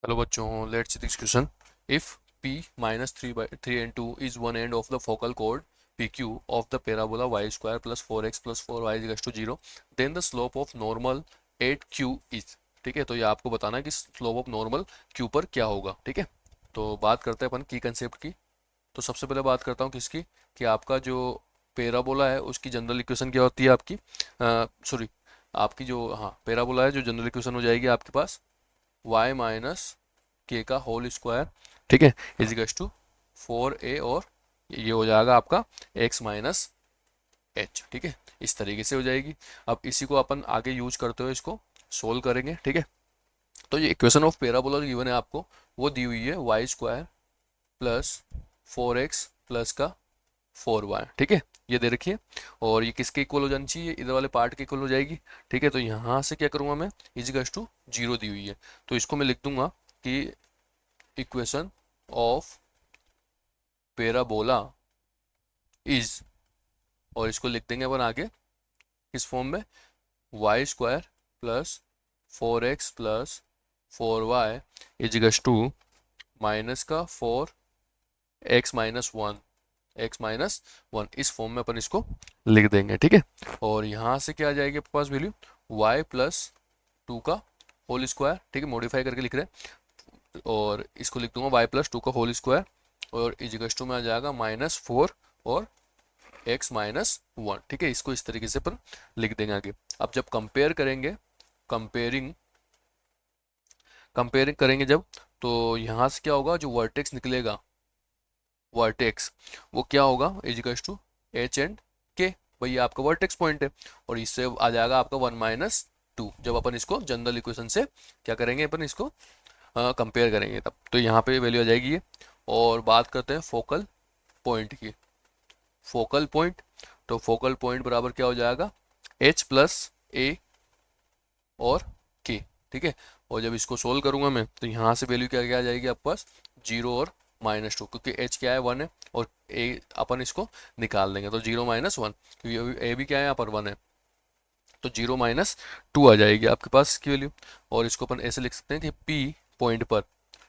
Hello बच्चों, let's see this question. If p minus 3 and 2 is one end of the focal chord pq of the parabola y square plus 4x plus 4y is equals to 0, then the slope of normal at q is. ठीक है, तो ये आपको बताना है कि slope of normal q पर क्या होगा. ठीक है, तो बात करते हैं अपन की कंसेप्ट की. तो सबसे पहले बात करता हूँ किसकी, कि आपका जो पैराबोला है उसकी जनरल इक्वेशन क्या होती है आपकी, सॉरी, आपकी जो पैराबोला है, जो जनरल इक्वेशन हो जाएगी आपके पास y माइनस के का होल स्क्वायर. ठीक है, इज इक्वल टू 4a, और ये हो जाएगा आपका x माइनस एच. ठीक है, इस तरीके से हो जाएगी. अब इसी को अपन आगे यूज करते हुए इसको सोल्व करेंगे. ठीक है, तो ये इक्वेशन ऑफ पैराबोला गिवन है आपको, वो दी हुई है Y square plus 4x plus का 4y. ठीक है, ये दे रखिए, और ये किसके इक्वल हो जानी चाहिए, इधर वाले पार्ट के इक्वल हो जाएगी. ठीक है, तो यहाँ से क्या करूँगा मैं, इज इक्वल टू 0 दी हुई है, तो इसको मैं लिख दूंगा कि इक्वेशन ऑफ पैराबोला इज, और इसको लिख देंगे अपन आगे किस फॉर्म में, Y square plus 4x plus 4y is equal to minus का 4x माइनस 1, x माइनस 1, इस फॉर्म में अपन इसको लिख देंगे. ठीक है, और यहाँ से क्या आ जाएगी आपके पास वैल्यू, y प्लस 2 का होल स्क्वायर. ठीक है, मॉडिफाई करके लिख रहे हैं, और इसको लिख दूंगा y प्लस 2 का होल स्क्वायर, और इजिकल्स टू में आ जाएगा -4 और x माइनस 1. ठीक है, इसको इस तरीके से अपन लिख देंगे आगे. अब जब कंपेयर करेंगे, कंपेयरिंग कंपेयरिंग करेंगे जब, तो यहाँ से क्या होगा, जो वर्टेक्स निकलेगा, वर्टेक्स वो क्या होगा, equals to h and k. भाई ये आपका वर्टेक्स पॉइंट है, और इससे आ जाएगा आपका 1 माइनस 2. जब अपन इसको जनरल इक्वेशन से क्या करेंगे, अपन इसको कंपेयर करेंगे तब, तो यहाँ पे वैल्यू आ जाएगी ये. और बात करते हैं फोकल पॉइंट की. फोकल पॉइंट, तो फोकल पॉइंट बराबर क्या हो जाएगा, h प्लस ए और k. ठीक है, और जब इसको सोल्व करूंगा मैं, तो यहाँ से वैल्यू क्या क्या आ जाएगी आपके पास, 0 और -2, क्योंकि h क्या है 1 है, और a अपन इसको निकाल देंगे, तो 0 माइनस 1, क्योंकि a भी क्या है यहाँ पर 1 है, तो 0 माइनस 2 आ जाएगी आपके पास इसकी वैल्यू. और इसको अपन ऐसे लिख सकते हैं कि p पॉइंट पर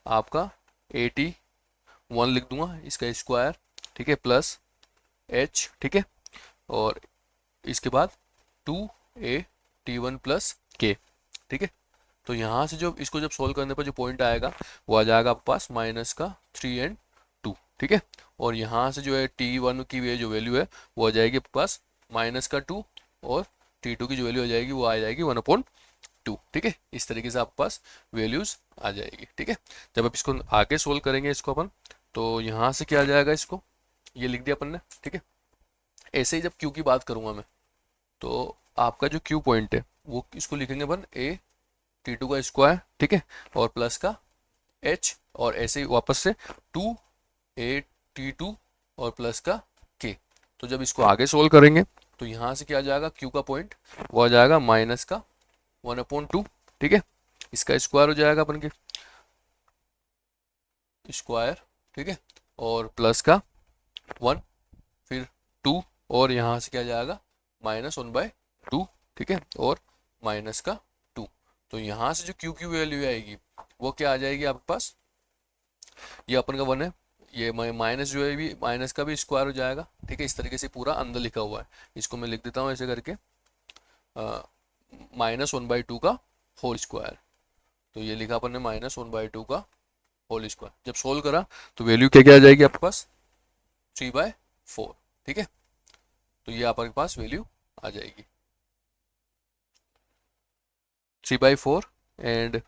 आपका 81 लिख दूंगा, इसका स्क्वायर. ठीक है, प्लस h. ठीक है, और इसके बाद 2a t1 प्लस k. ठीक है, तो यहाँ से जो इसको जब सोल्व करने पर जो पॉइंट आएगा, वो आ जाएगा आपके पास माइनस का 3 एंड 2. ठीक है, और यहाँ से जो है t1 की जो वैल्यू है, वो आ जाएगी आपके पास माइनस का 2, और t2 की जो वैल्यू आ जाएगी वो आ जाएगी 1/2. ठीक है, इस तरीके से आपके पास वैल्यूज आ जाएगी. ठीक है, जब आप इसको आगे सोल्व करेंगे इसको अपन, तो यहाँ से क्या आ जाएगा, इसको ये लिख दिया अपन ने. ठीक है, ऐसे ही जब क्यू की बात करूंगा मैं, तो आपका जो क्यू पॉइंट है, वो इसको लिखेंगे अपन a t2 का स्क्वायर. ठीक है, और प्लस का h, और ऐसे ही वापस से 2a t2 और प्लस का k. तो जब इसको आगे सोल्व करेंगे, तो यहाँ से क्या आ जाएगा, क्यू का पॉइंट वो आ जाएगा माइनस का 1/2. ठीक है, इसका स्क्वायर हो जाएगा अपन के स्क्वायर. ठीक है, और प्लस का 1, फिर 2, और यहाँ से क्या जाएगा, -1/2. ठीक है, और माइनस का 2. तो यहाँ से जो क्यू की वैल्यू आएगी, वो क्या आ जाएगी आपके पास, ये अपन का 1 है, ये माइनस जो है भी, माइनस का भी स्क्वायर हो जाएगा. ठीक है, इस तरीके से पूरा अंदर लिखा हुआ है, इसको मैं लिख देता हूँ ऐसे करके, -1/2 का होल स्क्वायर. तो ये लिखा अपन ने -1/2 का होल स्क्वायर. जब सोल्व करा, तो वैल्यू क्या क्या आ जाएगी आपके पास, 3/4. ठीक है, तो ये आपके पास वैल्यू आ जाएगी 3/4. एंड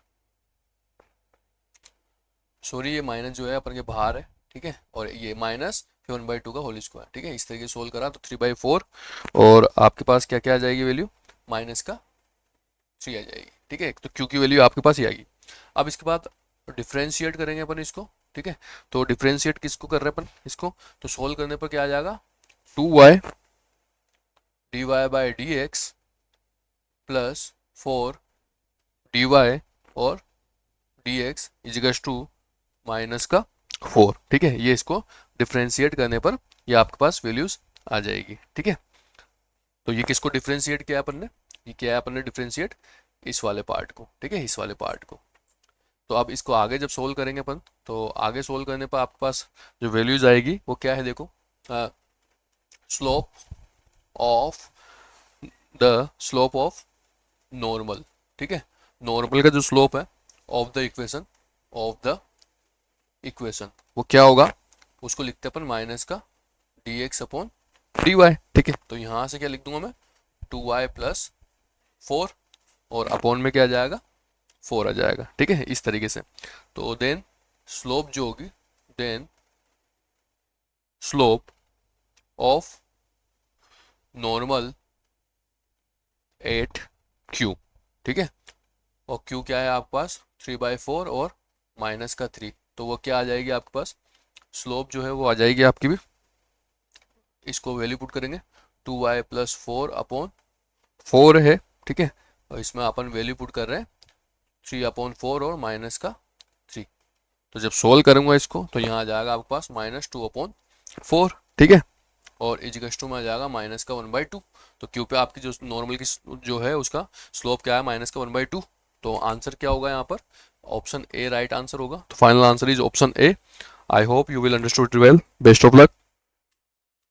सॉरी, ये माइनस जो है अपन के बाहर है. ठीक है, और ये माइनस फिर 1/2 का होल स्क्वायर. ठीक है, इस तरीके से सोल्व करा तो 3/4, और आपके पास क्या क्या आ जाएगी वैल्यू, माइनस का 3 आ जाएगी. ठीक है, तो क्यू की वैल्यू आपके पास ही आएगी. अब इसके बाद डिफ्रेंशिएट करेंगे अपन इसको. ठीक है, तो डिफ्रेंशिएट किसको कर रहे हैं अपन, इसको, तो सोल्व करने पर क्या आ जाएगा, 2y dy/dx प्लस 4 dy और dx is equals to minus का 4. ठीक है, ये इसको डिफ्रेंशिएट करने पर ये आपके पास वैल्यूज आ जाएगी. ठीक है, तो ये किसको डिफ्रेंशिएट किया अपन ने, ये किया है अपन ने डिफ्रेंशिएट इस वाले पार्ट को. ठीक है, इस वाले पार्ट को. तो अब इसको आगे जब सोल्व करेंगे अपन, तो आगे सोल्व करने पर आपके पास जो वैल्यूज आएगी वो क्या है, देखो, slope of slope of normal, ठीक है, नॉर्मल का जो स्लोप है ऑफ द इक्वेशन वो क्या होगा, उसको लिखते हैं अपन माइनस का dx अपॉन dy, ठीक है। तो यहाँ से क्या लिख दूंगा मैं, 2y प्लस 4, और अपॉन में क्या आ जाएगा, 4 आ जाएगा, ठीक है, इस तरीके से। तो देन स्लोप जो होगी, then slope of normal at q, ठीक है, और q क्या है आपके पास 3/4 और माइनस का 3, तो वो क्या आ जाएगी आपके पास, स्लोप जो है वो आ जाएगी आपकी भी, इसको वैल्यू पुट करेंगे 2y प्लस 4 अपॉन 4 है, ठीक है, और इसमें अपन वैल्यू पुट कर रहे हैं 3/4 और माइनस का 3। तो जब सोल्व करूंगा इसको तो यहाँ आ जाएगा आपके पास -2/4, ठीक है, और इजिकल्स टू में आ जाएगा माइनस का 1/2। तो क्यू पे आपकी जो नॉर्मल की जो है उसका स्लोप क्या है, माइनस का 1/2। तो आंसर क्या होगा यहाँ पर, ऑप्शन ए राइट आंसर होगा। तो final answer is option A. I hope you will understood well, best of luck.